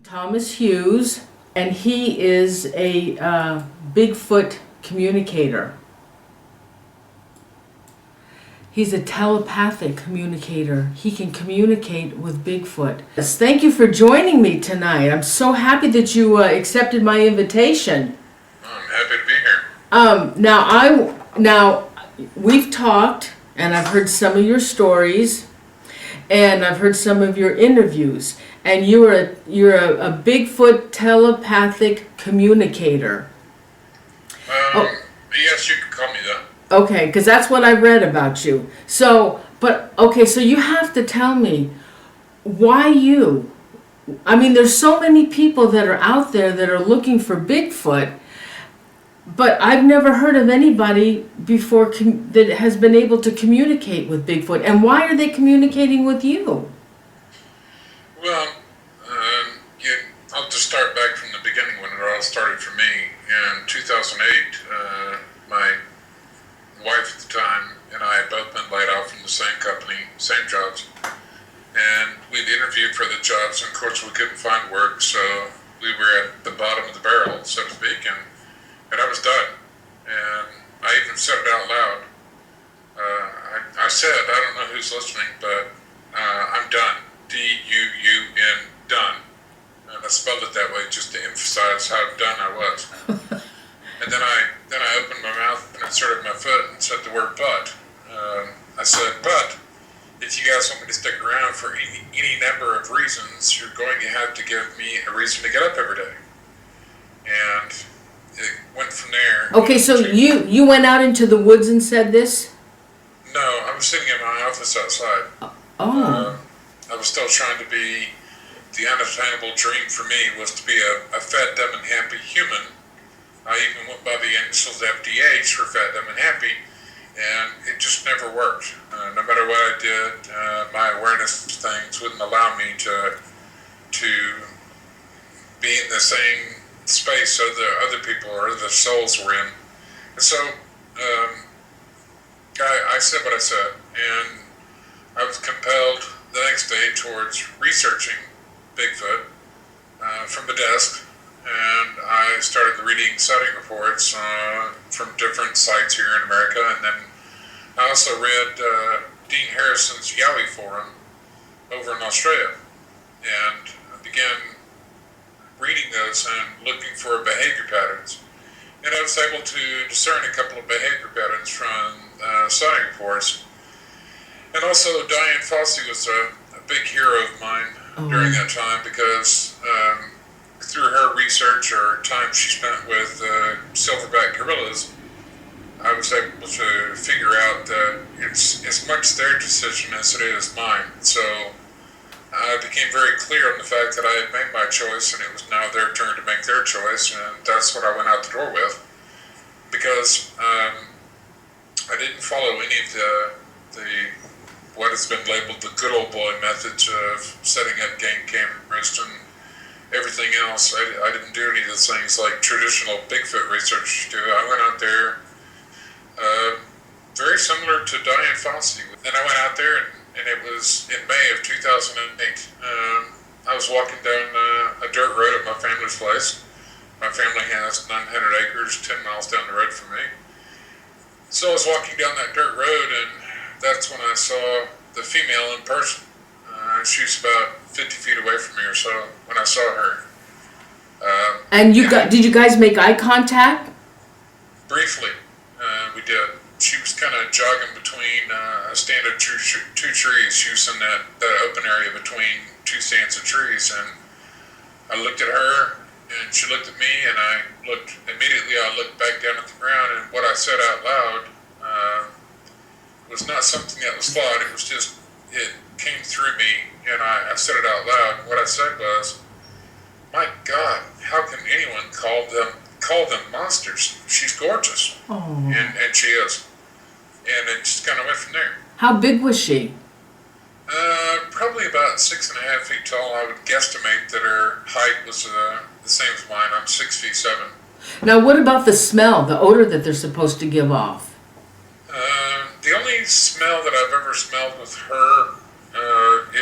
Thomas Hughes, and he is a Bigfoot communicator. He's a telepathic communicator. He can communicate with Bigfoot. Yes, thank you for joining me tonight. I'm so happy that you accepted my invitation. I'm happy to be here. Now we've talked, and I've heard some of your stories, and I've heard some of your interviews. And you're a Bigfoot telepathic communicator. Yes, you can call me that. Okay, because that's what I read about you. So you have to tell me why you. I mean, there's so many people that are out there that are looking for Bigfoot, but I've never heard of anybody before that has been able to communicate with Bigfoot. And why are they communicating with you? Well, I'll just start back from the beginning when it all started for me. In 2008, my wife at the time and I had both been laid off from the same company, same jobs. And we'd interviewed for the jobs, and of course we couldn't find work, so we were at the bottom of the barrel, so to speak, and I was done. And I even said it out loud. I said, I don't know who's listening, but I'm done. D-U-U-N, done. And I spelled it that way just to emphasize how done I was. And then I opened my mouth and inserted my foot and said the word but. I said, but if you guys want me to stick around for any number of reasons, you're going to have to give me a reason to get up every day. And it went from there. Okay, so you went out into the woods and said this? No, I was sitting in my office outside. Oh. I was still trying to be, the unattainable dream for me was to be a fat, dumb, and happy human. I even went by the initials FDH for fat, dumb, and happy, and it just never worked. No matter what I did, my awareness things wouldn't allow me to be in the same space other people or other souls were in. And so I said what I said, and I was compelled the next day towards researching Bigfoot from the desk, and I started reading sighting reports from different sites here in America, and then I also read Dean Harrison's Yowie Forum over in Australia, and I began reading those and looking for behavior patterns, and I was able to discern a couple of behavior patterns from sighting reports. And also, Diane Fossey was a big hero of mine during that time because through her research or time she spent with silverback gorillas, I was able to figure out that it's as much their decision as it is mine. So I became very clear on the fact that I had made my choice and it was now their turn to make their choice, and that's what I went out the door with, because I didn't follow any of the what has been labeled the good old boy methods of setting up game cameras and everything else. I didn't do any of the things like traditional Bigfoot research do. I went out there very similar to Diane Fossey. And I went out there, and it was in May of 2008. I was walking down a dirt road at my family's place. My family has 900 acres, 10 miles down the road from me. So I was walking down that dirt road, and that's when I saw the female in person. She was about 50 feet away from me or so when I saw her. And did you guys make eye contact? Briefly, we did. She was kind of jogging between a stand of two trees. She was in that open area between two stands of trees, and I looked at her, and she looked at me, and I looked back down at the ground, and what I said out loud was not something that was thought. It was just, it came through me, and I said it out loud. What I said was, my God, how can anyone call them monsters? She's gorgeous. Oh. And she is. And it just kind of went from there. How big was she? Probably about 6.5 feet tall. I would guesstimate that her height was the same as mine. I'm 6 feet 7. Now, what about the smell, the odor that they're supposed to give off? The only smell that I've ever smelled with her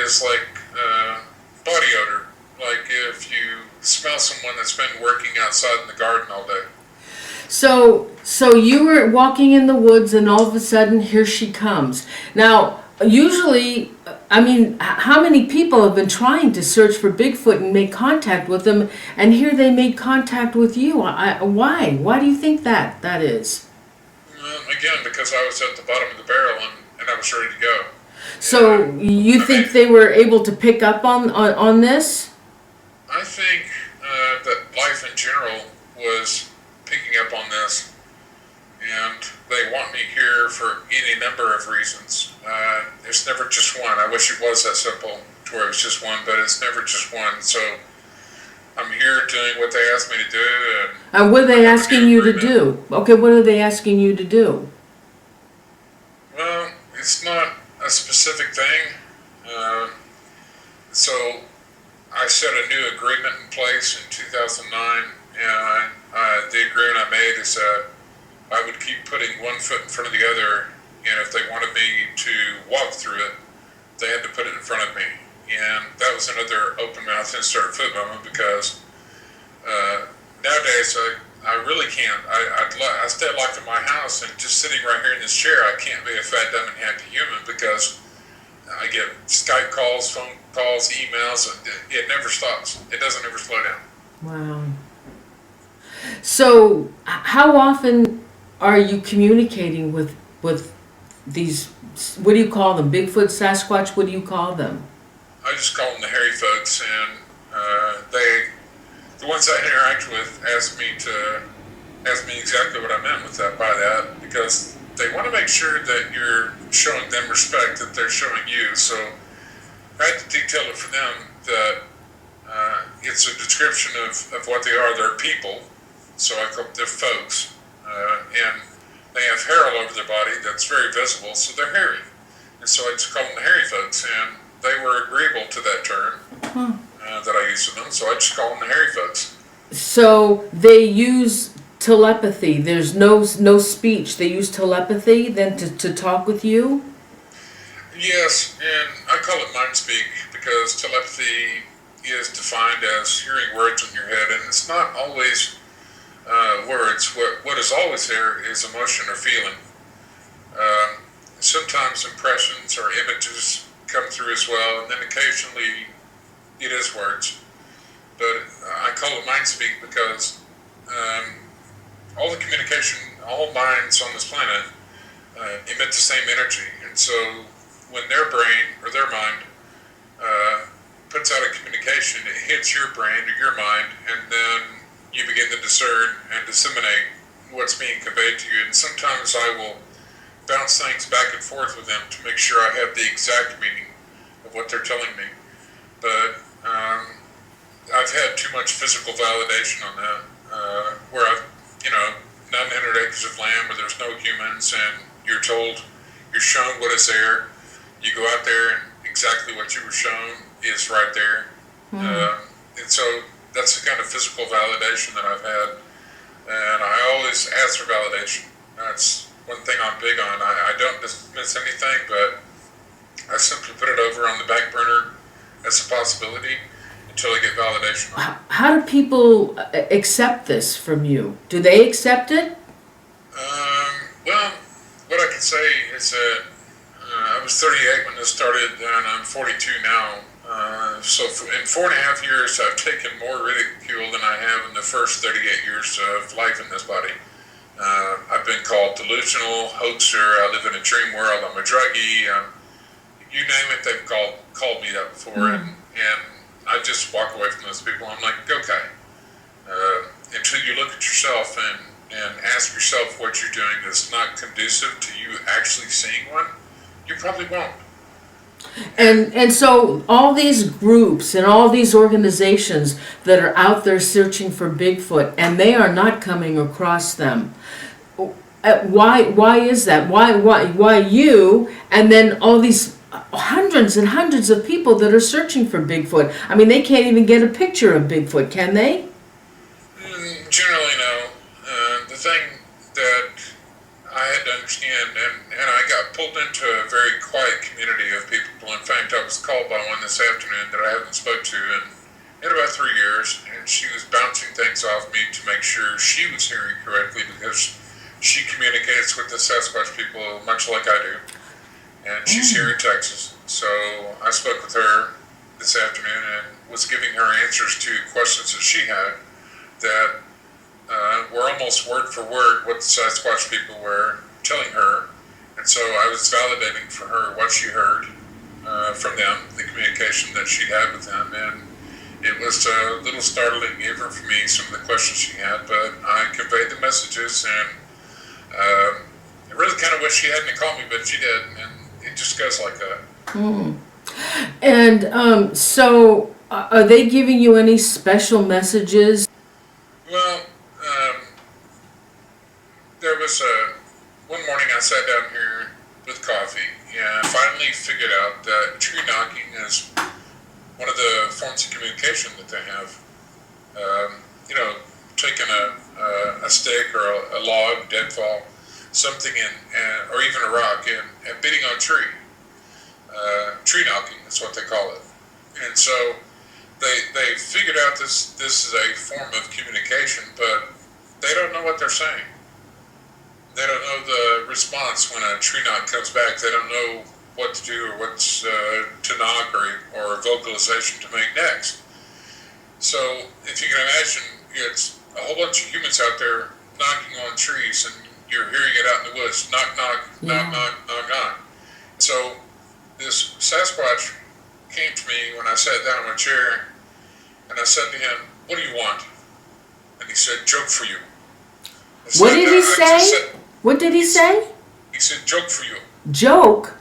is like body odor. Like if you spend working outside in the garden all day. So you were walking in the woods, and all of a sudden, here she comes. Now, usually, I mean, how many people have been trying to search for Bigfoot and make contact with them, and here they made contact with you? Why? Why do you think that is? Again, because I was at the bottom of the barrel and I was ready to go. So you think they were able to pick up on this? I think that life in general was picking up on this, and they want me here for any number of reasons. It's never just one. I wish it was that simple to where it was just one, but it's never just one. So I'm here doing what they asked me to do. And what are they asking you to do? Okay, what are they asking you to do? Well, it's not a specific thing. So I set a new agreement in place in 2009, and the agreement I made is that I would keep putting one foot in front of the other, and if they wanted me to walk through it, they had to put it in front of me. And that was another open mouth insert foot moment, because nowadays I really can't. I stay locked in my house, and just sitting right here in this chair, I can't be a fat, dumb, and happy human, because I get Skype calls, phone calls, emails, and it never stops. It doesn't ever slow down. Wow. So how often are you communicating with these, what do you call them, Bigfoot, Sasquatch, what do you call them? I just call them the hairy folks, and the ones I interact with ask me exactly what I meant with that, by that, because they want to make sure that you're showing them respect that they're showing you. So I had to detail it for them that it's a description of what they are. They're people, so I call them they're folks, and they have hair all over their body that's very visible, so they're hairy. And so I just call them the hairy folks, and they were agreeable to that term that I used with them, so I just call them the hairy folks. So they use telepathy. There's no speech. They use telepathy then to talk with you? Yes, and I call it mind speak, because telepathy is defined as hearing words in your head, and it's not always words. What is always there is emotion or feeling. Sometimes impressions or images come through as well, and then occasionally it is words. But I call it mind speak because all the communication, all minds on this planet emit the same energy, and so when their brain or their mind puts out a communication, it hits your brain or your mind, and then you begin to discern and disseminate what's being conveyed to you. And sometimes I will bounce things back and forth with them to make sure I have the exact meaning of what they're telling me. But I've had too much physical validation on that, where I've, 900 acres of land where there's no humans, and you're told, you're shown what is there. You go out there, and exactly what you were shown is right there. And so that's the kind of physical validation that I've had. And I always ask for validation. That's one thing I'm big on. I don't dismiss anything, but I simply put it over on the back burner as a possibility until I get validation. How do people accept this from you? Do they accept it? Well, what I can say is that I was 38 when this started, and I'm 42 now. So in 4.5 years, I've taken more ridicule than I have in the first 38 years of life in this body. I've been called delusional, hoaxer, I live in a dream world, I'm a druggie, you name it, they've called me that before, and I just walk away from those people. I'm like, okay, until you look at yourself and ask yourself what you're doing that's not conducive to you actually seeing one, you probably won't. And so all these groups and all these organizations that are out there searching for Bigfoot, and they are not coming across them. Why is that? Why you, and then all these hundreds and hundreds of people that are searching for Bigfoot? I mean, they can't even get a picture of Bigfoot, can they? Generally, no. The thing that I had to understand, and I got pulled into a very quiet community of people. In fact, I was called by one this afternoon that I haven't spoke to in in about 3 years, and she was bouncing things off me to make sure she was hearing correctly because she communicates with the Sasquatch people much like I do, and she's here in Texas. So I spoke with her this afternoon and was giving her answers to questions that she had that were almost word for word what the Sasquatch people were telling her. And so I was validating for her what she heard from them, the communication that she had with them. And it was a little startling even for me, some of the questions she had, but I conveyed the messages, and I really kind of wish she hadn't called me, but she did, and it just goes like that. Mm. And so are they giving you any special messages? Well, there was one morning I sat down here with coffee, and I finally figured out that tree knocking is one of the forms of communication that they have. Taking a stick or a log, deadfall, something or even a rock, and beating on a tree. Tree knocking is what they call it. And so they figured out this is a form of communication, but they don't know what they're saying. They don't know the response when a tree knock comes back. They don't know what to do or what to knock or vocalization to make next. So if you can imagine, it's a whole bunch of humans out there knocking on trees, and you're hearing it out in the woods, knock, knock, knock, knock, knock, knock. So this Sasquatch came to me when I sat down in my chair, and I said to him, "What do you want?" And he said, "Joke for you." What did he say? What did he say? He said, "Joke for you." Joke?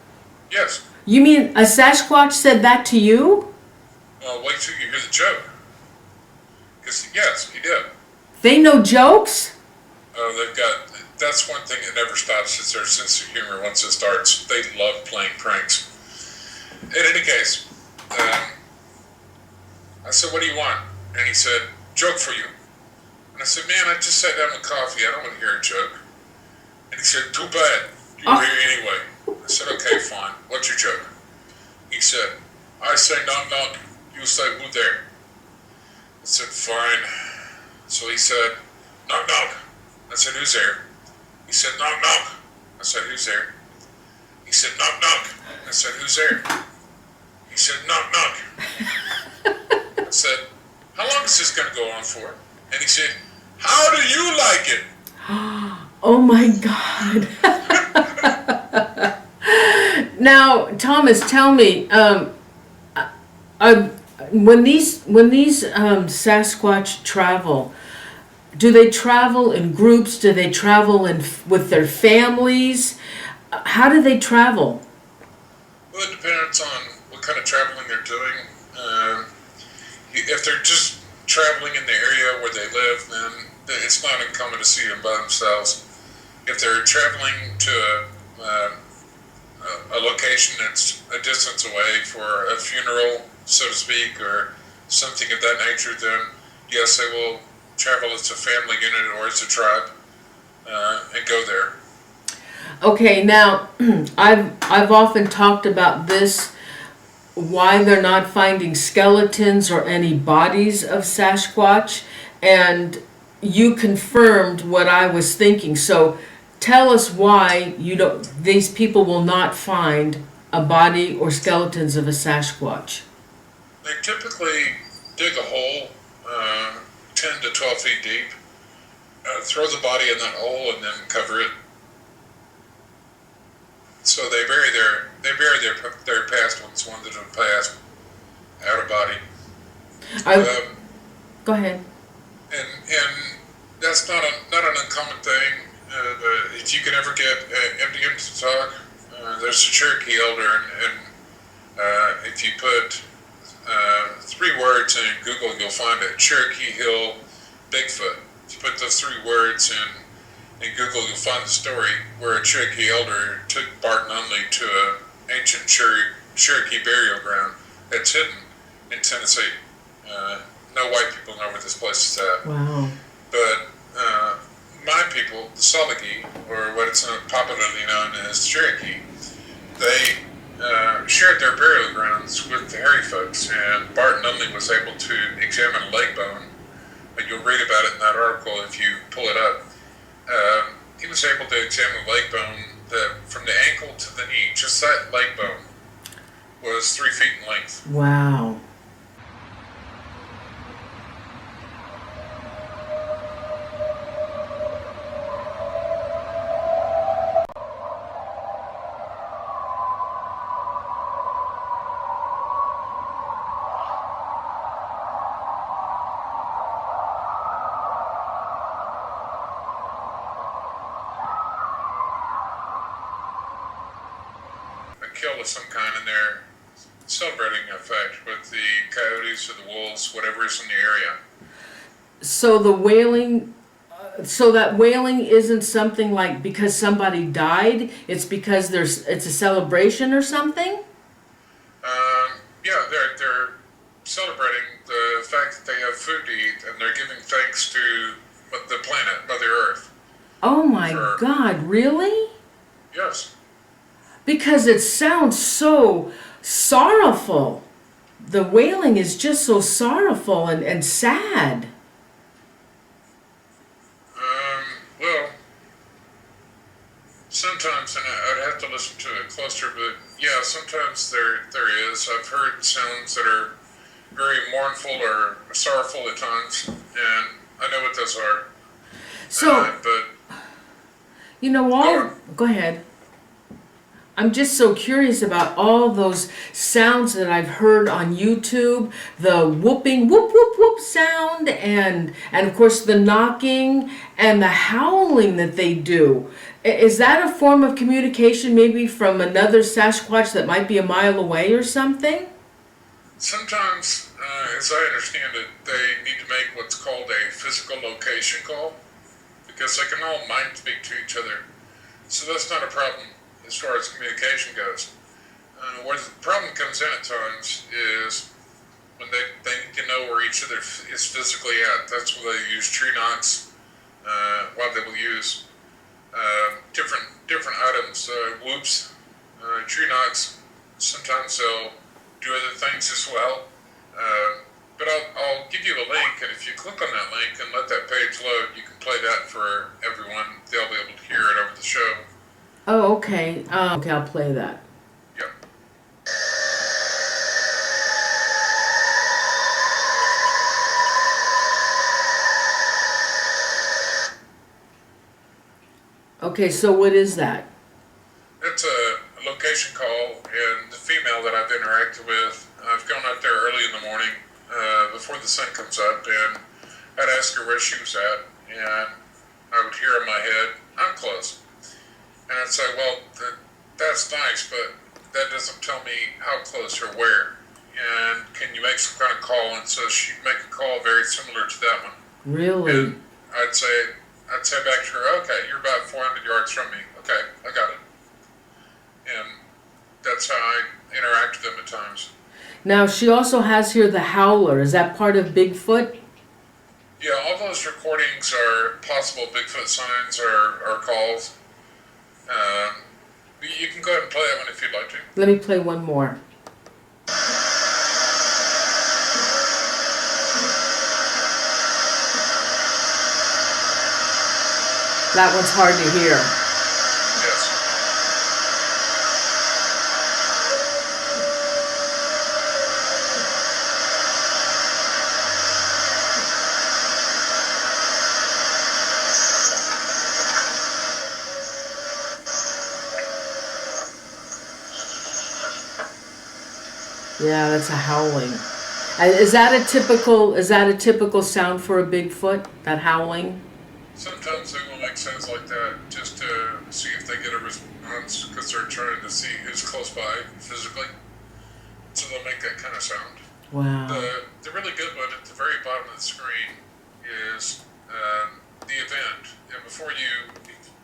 Yes. You mean a Sasquatch said that to you? Well, wait till you hear the joke. Because, yes, he did. They know jokes? That's one thing that never stops, is their sense of humor once it starts. They love playing pranks. In any case, I said, "What do you want?" And he said, "Joke for you." And I said, "Man, I just sat down with coffee. I don't want to hear a joke." And he said, "Too bad. You're here anyway." I said, "Okay, fine. What's your joke?" He said, "I say knock knock. You say who there?" I said, "Fine." So he said, "Knock knock." I said, "Who's there?" He said, "Knock knock." I said, "Who's there?" He said, "Knock knock." I said, "Who's there?" He said, "Knock knock." I said, "How long is this going to go on for?" And he said, "How do you like it?" Oh my God. Now, Thomas, tell me, when these Sasquatch travel, do they travel in groups? Do they travel with their families? How do they travel? Well, it depends on what kind of traveling they're doing. If they're just traveling in the area where they live, then it's not uncommon to see them by themselves. If they're traveling to a location that's a distance away for a funeral, so to speak, or something of that nature, then yes, they will travel as a family unit or as a tribe and go there. Okay, now I've often talked about this, why they're not finding skeletons or any bodies of Sasquatch, and you confirmed what I was thinking. So tell us why these people will not find a body or skeletons of a Sasquatch. They typically dig a hole 10 to 12 feet deep, throw the body in that hole, and then cover it. So they bury their past ones that have passed out of body. Go ahead. And that's not an uncommon thing. If you can ever get Indians to talk, there's a Cherokee elder, and if you put 3 words in Google, you'll find it: Cherokee Hill Bigfoot. If you put those 3 words in Google, you'll find the story where a Cherokee elder took Barton Unley to an ancient Cherokee burial ground that's hidden in Tennessee. No white people know where this place is at. Wow. But my people, the Salagi, or what it's popularly known as Cherokee, they shared their burial grounds with the hairy folks, and Bart Nunley was able to examine a leg bone. But you'll read about it in that article if you pull it up. He was able to examine the leg bone that from the ankle to the knee, just that leg bone, was 3 feet in length. Wow. Kill of some kind, and they're celebrating effect with the coyotes or the wolves, whatever is in the area. So the wailing, so that wailing isn't something like because somebody died, it's because it's a celebration or something? Yeah, they're celebrating the fact that they have food to eat, and they're giving thanks to the planet, Mother Earth. Oh my God, really? Yes. Because it sounds so sorrowful. The wailing is just so sorrowful and sad. Well, sometimes, and I'd have to listen to it closer, but yeah, sometimes there is. I've heard sounds that are very mournful or sorrowful at times, and I know what those are. So, But you know, go ahead. I'm just so curious about all those sounds that I've heard on YouTube, the whooping, whoop, whoop, whoop sound, and of course the knocking and the howling that they do. Is that a form of communication maybe from another Sasquatch that might be a mile away or something? sometimes, as I understand it, they need to make what's called a physical location call, because they can all mind speak to each other. So that's not a problem as far as communication goes. Where the problem comes in at times is when they need to know where each other is physically at. That's where they use tree knocks. While they will use different items, whoops, tree knocks. Sometimes they'll do other things as well. But I'll give you a link, and if you click on that link and let that page load, you can play that for everyone. They'll be able to hear it over the show. Oh, okay. Okay, I'll play that. Yep. Okay, so what is that? It's a location call, and the female that I've interacted with, I've gone out there early in the morning before the sun comes up, and I'd ask her where she was at, and I would hear in my head, I'm close. And I'd say, well, that's nice, but that doesn't tell me how close or where. And can you make some kind of call? And so she'd make a call very similar to that one. Really? And I'd say back to her, okay, you're about 400 yards from me. Okay, I got it. And that's how I interact with them at times. Now, she also has here the howler. Is that part of Bigfoot? Yeah, all those recordings are possible Bigfoot signs or calls. You can go ahead and play that one if you'd like to. Let me play one more. That one's hard to hear. Yes. Yeah, that's a howling. Is that a typical sound for a Bigfoot? That howling? Sometimes they will make sounds like that just to see if they get a response, because they're trying to see who's close by physically. So they'll make that kind of sound. Wow. The really good one at the very bottom of the screen is the event. And before you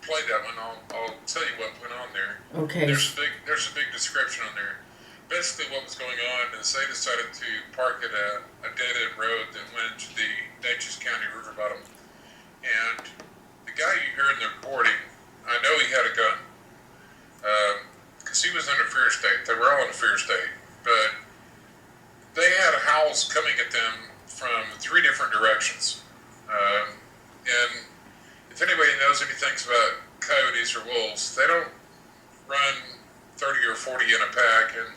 play that one, I'll tell you what went on there. Okay. There's a big description on there. Basically, what was going on is they decided to park at a dead-end road that went into the Natchez County river bottom. And the guy you hear in the recording, I know he had a gun, because he was in a fear state. They were all in a fear state, but they had howls coming at them from 3 different directions. And if anybody knows anything about coyotes or wolves, they don't run 30 or 40 in a pack, and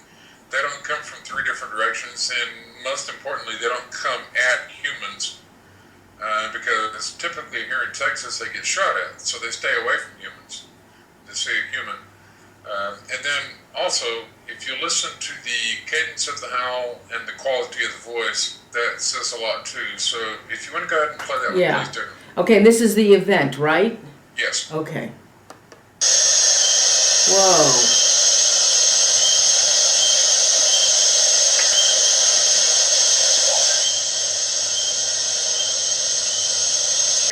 they don't come from 3 different directions, and most importantly, they don't come at humans, because typically here in Texas they get shot at, so they stay away from humans. They see a human. And then also, if you listen to the cadence of the howl and the quality of the voice, that says a lot too. So if you want to go ahead and play that one, Yeah. please do. Okay, this is the event, right? Yes. Okay. Whoa.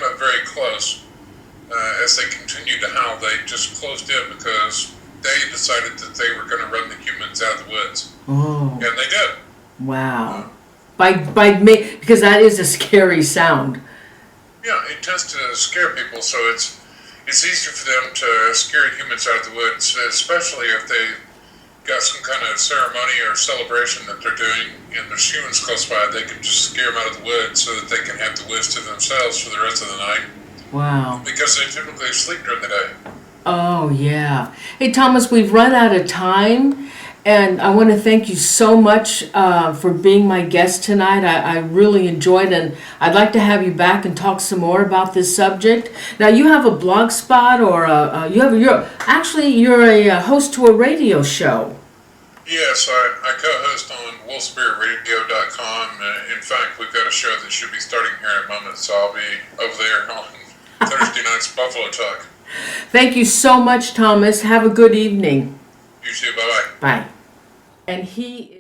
Not very close. As they continued to howl, they just closed in because they decided that they were going to run the humans out of the woods. Oh. And they did. Wow. Because that is a scary sound. Yeah, it tends to scare people, so it's easier for them to scare humans out of the woods, especially if they got some kind of ceremony or celebration that they're doing and there's humans close by. They can just scare them out of the woods so that they can have the woods to themselves for the rest of the night. Wow. Because they typically sleep during the day. Oh, yeah. Hey, Thomas, we've run out of time, and I want to thank you so much for being my guest tonight. I really enjoyed it, and I'd like to have you back and talk some more about this subject. Now, you have a blog spot, or you're a host to a radio show. Yes, I co-host on wolfspiritradio.com. In fact, we've got a show that should be starting here in a moment, so I'll be over there on Thursday night's Buffalo Talk. Thank you so much, Thomas. Have a good evening. You too. Bye-bye. Bye. And he